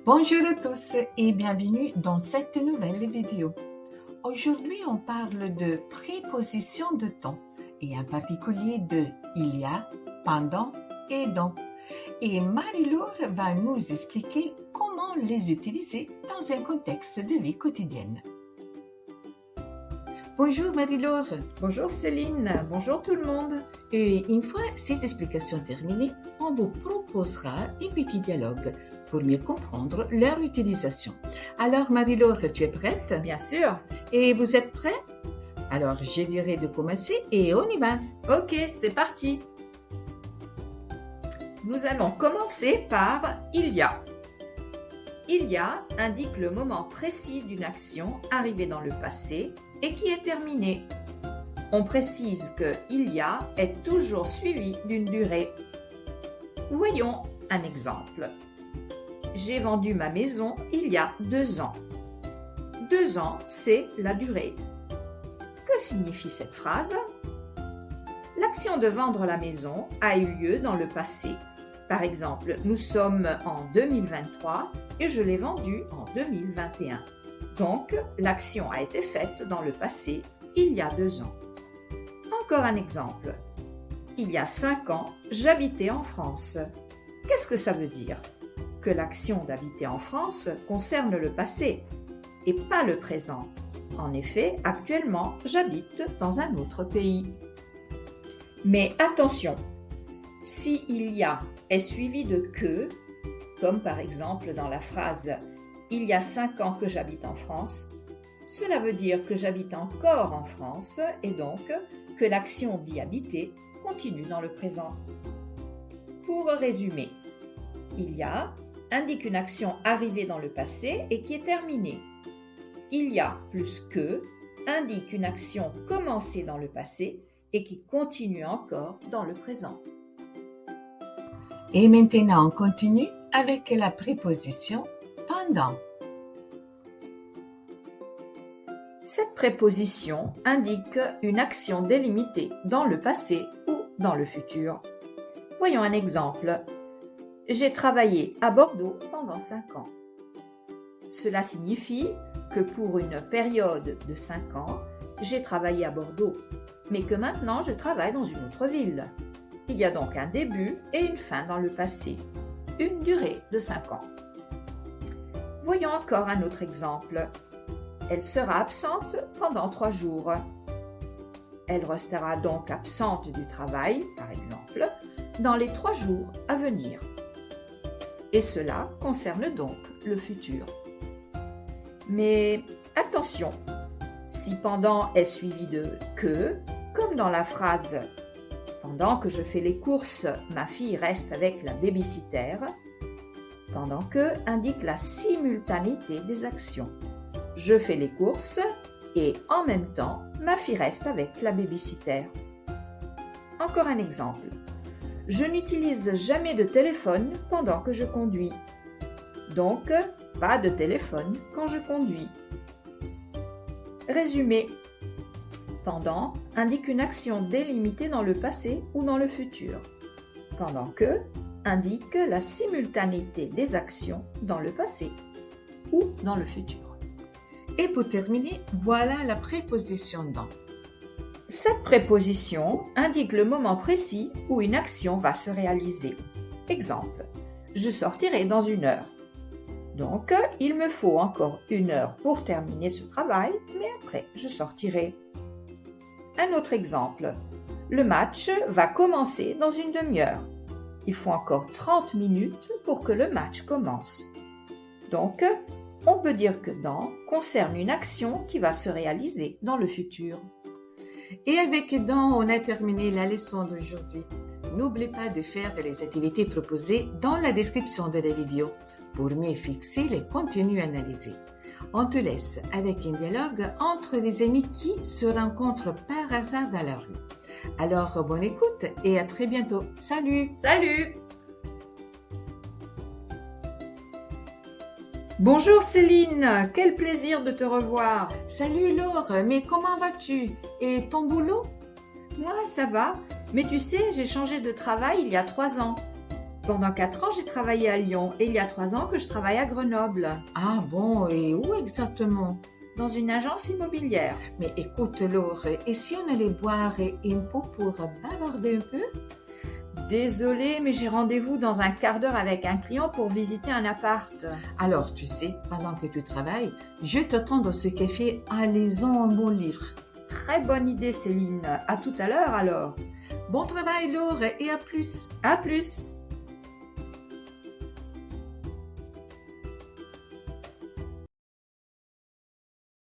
Bonjour à tous et bienvenue dans cette nouvelle vidéo. Aujourd'hui, on parle de prépositions de temps et en particulier de il y a, pendant et dans. Et Marie-Laure va nous expliquer comment les utiliser dans un contexte de vie quotidienne. Bonjour Marie-Laure. Bonjour Céline, bonjour tout le monde. Et une fois ces explications terminées, on vous proposera un petit dialogue pour mieux comprendre leur utilisation. Alors Marie-Laure, tu es prête? Bien sûr. Et vous êtes prêts? Alors je dirais de commencer et on y va. Ok, c'est parti. Nous allons commencer par « il y a ». « Il y a » indique le moment précis d'une action arrivée dans le passé et qui est terminée. On précise que « il y a » est toujours suivi d'une durée. Voyons un exemple. J'ai vendu ma maison il y a 2 ans. 2 ans, c'est la durée. Que signifie cette phrase? L'action de vendre la maison a eu lieu dans le passé. Par exemple, nous sommes en 2023 et je l'ai vendue en 2021. Donc, l'action a été faite dans le passé, il y a 2 ans. Encore un exemple. Il y a 5 ans, j'habitais en France. Qu'est-ce que ça veut dire? Que l'action d'habiter en France concerne le passé et pas le présent. En effet, actuellement, j'habite dans un autre pays. Mais attention, si il y a est suivi de que, comme par exemple dans la phrase « Il y a 5 ans que j'habite en France », cela veut dire que j'habite encore en France et donc que l'action d'y habiter continue dans le présent. Pour résumer, « il y a » indique une action arrivée dans le passé et qui est terminée. « Il y a » plus « que » indique une action commencée dans le passé et qui continue encore dans le présent. Et maintenant, on continue avec la préposition pendant. Cette préposition indique une action délimitée dans le passé ou dans le futur. Voyons un exemple. J'ai travaillé à Bordeaux pendant 5 ans. Cela signifie que pour une période de 5 ans, j'ai travaillé à Bordeaux, mais que maintenant je travaille dans une autre ville. Il y a donc un début et une fin dans le passé, une durée de 5 ans. Voyons encore un autre exemple. Elle sera absente pendant 3 jours. Elle restera donc absente du travail, par exemple, dans les 3 jours à venir. Et cela concerne donc le futur. Mais attention, si pendant est suivi de que, comme dans la phrase « Pendant que je fais les courses, ma fille reste avec la baby-sitter », pendant que indique la simultanéité des actions. Je fais les courses et en même temps, ma fille reste avec la baby-sitter. Encore un exemple. Je n'utilise jamais de téléphone pendant que je conduis. Donc, pas de téléphone quand je conduis. Résumé. Pendant indique une action délimitée dans le passé ou dans le futur. Pendant que indique la simultanéité des actions dans le passé ou dans le futur. Et pour terminer, voilà la préposition dans. Cette préposition indique le moment précis où une action va se réaliser. Exemple, je sortirai dans 1 heure. Donc, il me faut encore 1 heure pour terminer ce travail, mais après, je sortirai. Un autre exemple, le match va commencer dans 1 demi-heure. Il faut encore 30 minutes pour que le match commence. Donc, on peut dire que dans concerne une action qui va se réaliser dans le futur. Et avec dans, on a terminé la leçon d'aujourd'hui. N'oubliez pas de faire les activités proposées dans la description de la vidéo pour mieux fixer les contenus analysés. On te laisse avec un dialogue entre des amis qui se rencontrent par hasard dans la rue. Alors, bonne écoute et à très bientôt. Salut! Salut! Bonjour Céline, quel plaisir de te revoir. Salut Laure, mais comment vas-tu? Et ton boulot? Moi, ça va, mais tu sais, j'ai changé de travail il y a 3 ans. Pendant 4 ans, j'ai travaillé à Lyon et il y a 3 ans que je travaille à Grenoble, Ah bon, et où exactement? dans une agence immobilière. Mais écoute, Laure, et si on allait boire une pot pour bavarder un peu? Désolée, mais j'ai rendez-vous dans un quart d'heure avec un client pour visiter un appart. Alors, tu sais, pendant que tu travailles, je t'attends dans ce café en lisant un bon livre. Très bonne idée, Céline. À tout à l'heure alors. Bon travail, Laure, et à plus! À plus!